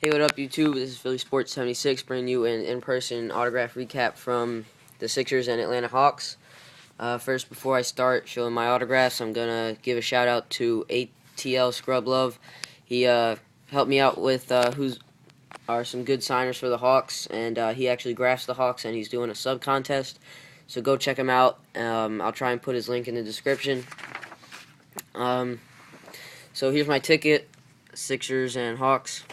Hey, what up, YouTube? This is Philly Sports 76 bringing you an in-person autograph recap from the Sixers and Atlanta Hawks. First, before I start showing my autographs, I'm going to give a shout-out to ATL Scrub Love. He helped me out with who are some good signers for the Hawks, and he actually graphs the Hawks, and he's doing a sub-contest. So go check him out. I'll try and put his link in the description. So here's my ticket, Sixers and Hawks.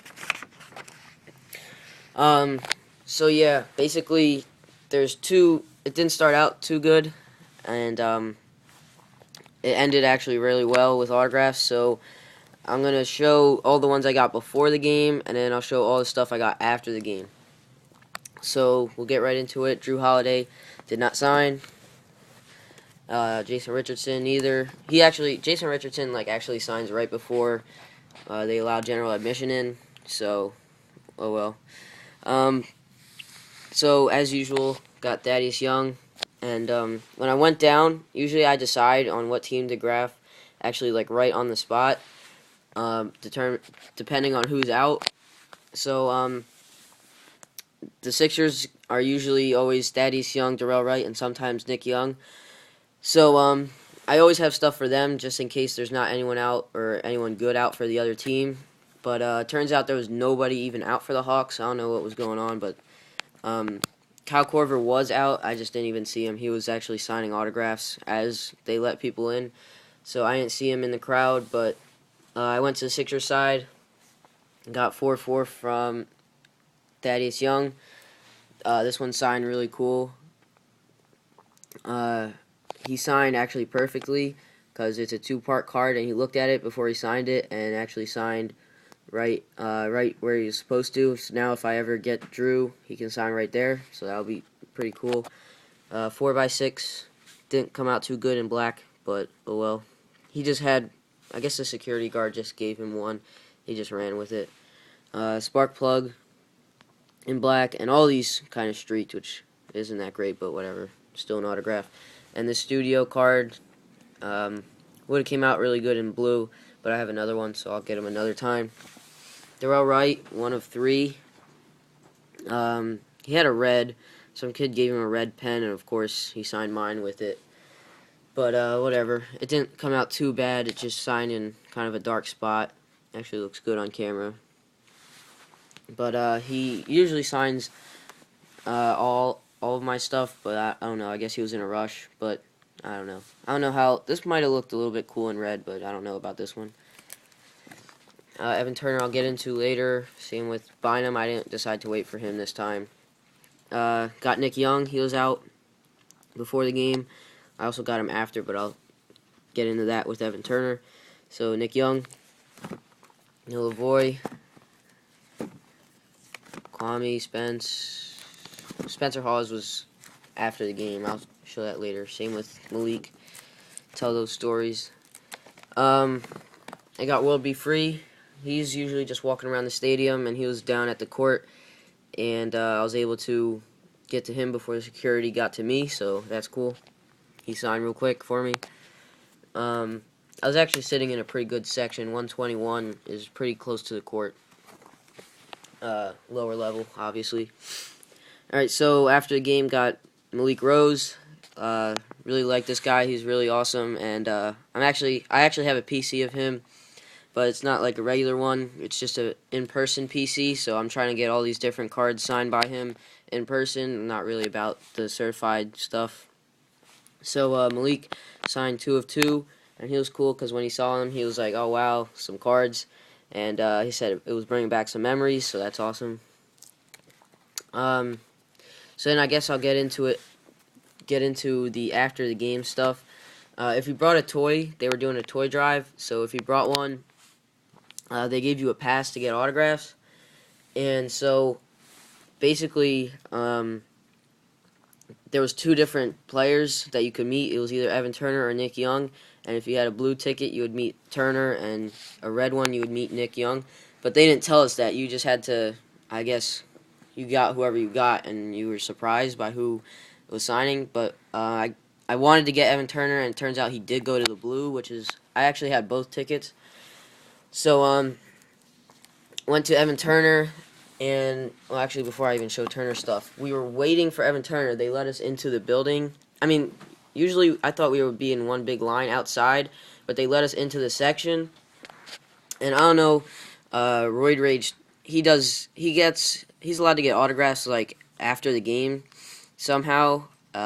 So yeah, basically, it didn't start out too good, and it ended actually really well with autographs, so I'm going to show all the ones I got before the game, and then I'll show all the stuff I got after the game. So, we'll get right into it. Drew Holiday did not sign. Jason Richardson either. Jason Richardson, actually signs right before they allow general admission in, so, oh well. So, as usual, got Thaddeus Young, and when I went down, usually I decide on what team to graph, actually, right on the spot, depending on who's out. So, the Sixers are usually always Thaddeus Young, Darrell Wright, and sometimes Nick Young. So, I always have stuff for them, just in case there's not anyone out, or anyone good out for the other team. But, it turns out there was nobody even out for the Hawks. I don't know what was going on, but Kyle Korver was out. I just didn't even see him. He was actually signing autographs as they let people in. So I didn't see him in the crowd, but I went to the Sixers side. Got 4-4 from Thaddeus Young. This one signed really cool. He signed actually perfectly because it's a two-part card, and he looked at it before he signed it and actually signed right where he was supposed to. So now if I ever get Drew, he can sign right there, so that'll be pretty cool. 4x6 didn't come out too good in black, but oh well. He just had, I guess the security guard just gave him one. He just ran with it. Spark plug in black, and all these kind of streaked, which isn't that great, but whatever. Still an autograph. And the studio card would have came out really good in blue, but I have another one, so I'll get him another time. Darrell Wright, 1 of 3. He had a red. Some kid gave him a red pen, and of course he signed mine with it. But whatever. It didn't come out too bad. It just signed in kind of a dark spot. Actually looks good on camera. But he usually signs all of my stuff, but I don't know. I guess he was in a rush, but I don't know. I don't know how. This might have looked a little bit cool in red, but I don't know about this one. Evan Turner I'll get into later. Same with Bynum. I didn't decide to wait for him this time. Got Nick Young. He was out before the game. I also got him after, but I'll get into that with Evan Turner. So Nick Young, Neil Lavoie, Kwame, Spencer Hawes was after the game. I'll show that later. Same with Malik. Tell those stories. I got World Be Free. He's usually just walking around the stadium, and he was down at the court, and I was able to get to him before the security got to me, so that's cool. He signed real quick for me. I was actually sitting in a pretty good section. 121 is pretty close to the court. Lower level, obviously. Alright, so after the game, got Malik Rose. Really like this guy. He's really awesome, and I actually have a PC of him, but it's not like a regular one. It's just a in-person PC, so I'm trying to get all these different cards signed by him in person. Not really about the certified stuff. So Malik signed 2 of 2, and he was cool because when he saw him, he was like, "Oh wow, some cards," and he said it was bringing back some memories, so that's awesome. So then I guess I'll get into the after the game stuff. If you brought a toy, they were doing a toy drive, so if you brought one, they gave you a pass to get autographs, and so basically there was 2 different players that you could meet. It was either Evan Turner or Nick Young, and if you had a blue ticket, you would meet Turner, and a red one, you would meet Nick Young. But they didn't tell us that. You just had to, I guess, you got whoever you got, and you were surprised by who was signing. But I wanted to get Evan Turner, and it turns out he did go to the blue, which is, I actually had both tickets. So went to Evan Turner, and well, actually, before I even showed Turner stuff, we were waiting for Evan Turner. They let us into the building. I mean, usually I thought we would be in one big line outside, but they let us into the section. And I don't know, Roid Rage. He's allowed to get autographs like after the game. Somehow,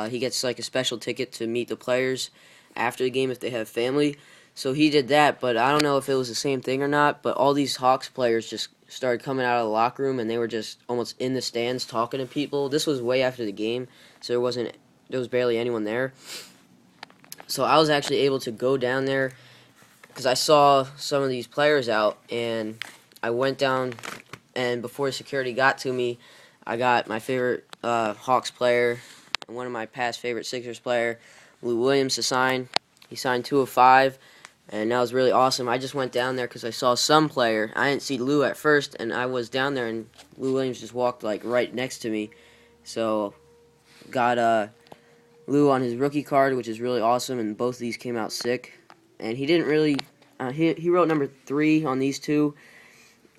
he gets like a special ticket to meet the players after the game if they have family. So he did that, but I don't know if it was the same thing or not. But all these Hawks players just started coming out of the locker room, and they were just almost in the stands talking to people. This was way after the game, so there was barely anyone there. So I was actually able to go down there because I saw some of these players out, and I went down, and before security got to me, I got my favorite Hawks player and one of my past favorite Sixers player, Lou Williams, to sign. He signed 2 of 5, and that was really awesome. I just went down there because I saw some player. I didn't see Lou at first, and I was down there, and Lou Williams just walked like right next to me. So got Lou on his rookie card, which is really awesome, and both of these came out sick. And he didn't really. He wrote number 3 on these two,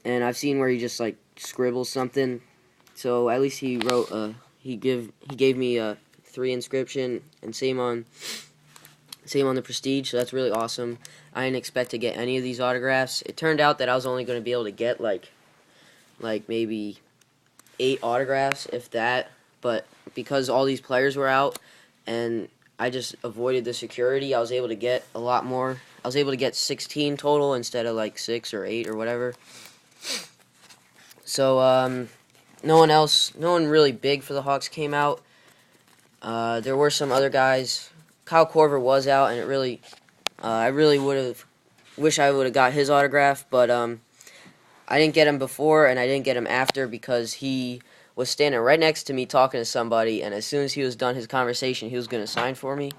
and I've seen where he just like scribbles something. So at least he wrote. He gave me a 3 inscription, and same on the Prestige. So that's really awesome. I didn't expect to get any of these autographs. It turned out that I was only going to be able to get like maybe 8 autographs, if that. But because all these players were out, and I just avoided the security, I was able to get a lot more. I was able to get 16 total instead of like 6 or 8 or whatever. So no one really big for the Hawks came out. There were some other guys. Kyle Korver was out, and I really wish I would have got his autograph, but I didn't get him before, and I didn't get him after because he was standing right next to me talking to somebody, and as soon as he was done his conversation, he was going to sign for me,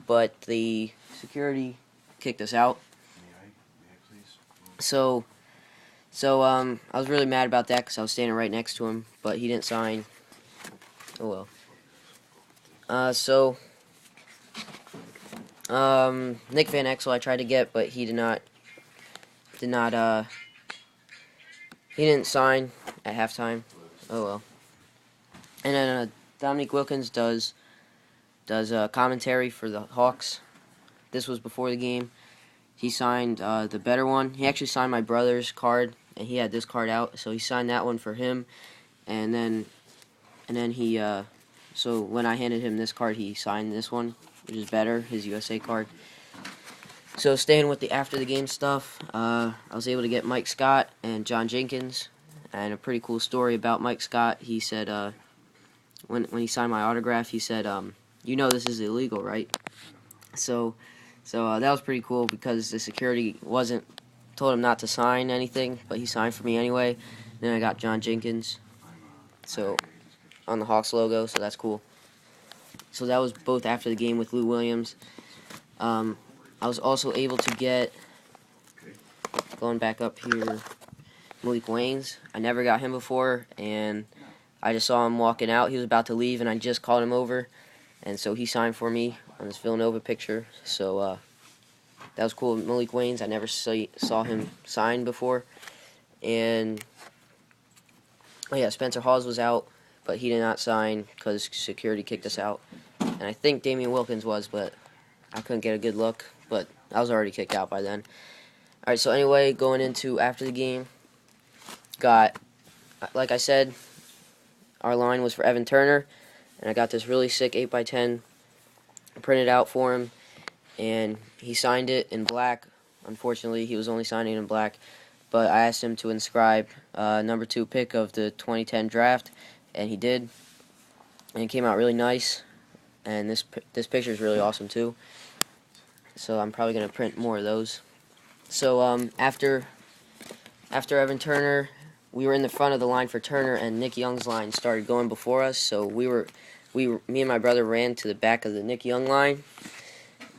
but the security kicked us out. So I was really mad about that because I was standing right next to him, but he didn't sign. Oh well. Nick Van Exel I tried to get, but he did not. He didn't sign at halftime. Oh well. And then Dominique Wilkins does commentary for the Hawks. This was before the game. He signed the better one. He actually signed my brother's card, and he had this card out, so he signed that one for him. And then he so when I handed him this card, he signed this one, which is better, his USA card. So staying with the after the game stuff, I was able to get Mike Scott and John Jenkins, and a pretty cool story about Mike Scott. He said when he signed my autograph, he said, "You know this is illegal, right?" So that was pretty cool because the security told him not to sign anything, but he signed for me anyway. Then I got John Jenkins, so on the Hawks logo, so that's cool. So that was both after the game with Lou Williams. I was also able to get, going back up here, Malik Waynes. I never got him before, and I just saw him walking out. He was about to leave, and I just called him over, and so he signed for me on this Villanova picture. So that was cool. Malik Waynes, I never saw him sign before. And oh yeah, Spencer Hawes was out, but he did not sign because security kicked us out. And I think Damian Wilkins was, but I couldn't get a good look. But I was already kicked out by then. Alright, so anyway, going into after the game, got, like I said, our line was for Evan Turner, and I got this really sick 8x10 printed out for him, and he signed it in black. Unfortunately, he was only signing in black, but I asked him to inscribe number 2 pick of the 2010 draft, and he did, and it came out really nice, and this picture is really awesome too, so I'm probably going to print more of those. So after Evan Turner, we were in the front of the line for Turner, and Nick Young's line started going before us, so me and my brother ran to the back of the Nick Young line,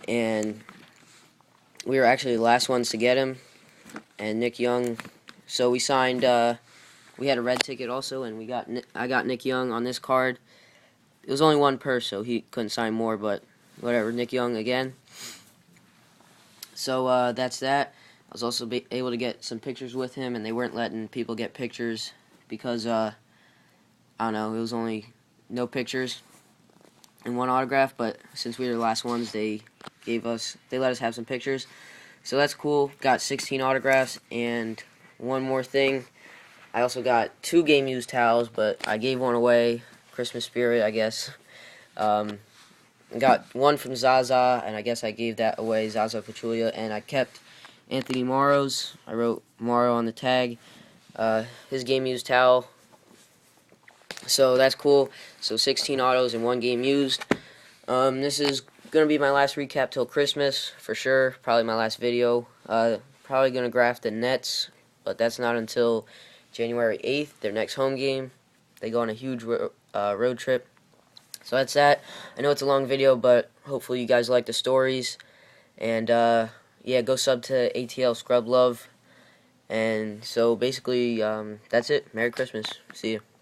and we were actually the last ones to get him, and Nick Young, so we signed, we had a red ticket also, and I got Nick Young on this card. It was only one per, so he couldn't sign more, but whatever, Nick Young again. So that's that. I was also able to get some pictures with him, and they weren't letting people get pictures because, I don't know, it was only no pictures and one autograph, but since we were the last ones, they let us have some pictures. So that's cool. Got 16 autographs, and one more thing. I also got 2 game used towels, but I gave one away. Christmas spirit, I guess. Got one from Zaza, and I guess I gave that away, Zaza Pachulia, and I kept Anthony Morrow's. I wrote Morrow on the tag. His game used towel. So that's cool. So 16 autos and 1 game used. This is going to be my last recap till Christmas, for sure. Probably my last video. Probably going to graph the Nets, but that's not until January 8th, their next home game. They go on a huge road trip. So that's that. I know it's a long video, but hopefully you guys like the stories. And, yeah, go sub to ATL Scrub Love. And so basically, that's it. Merry Christmas. See you.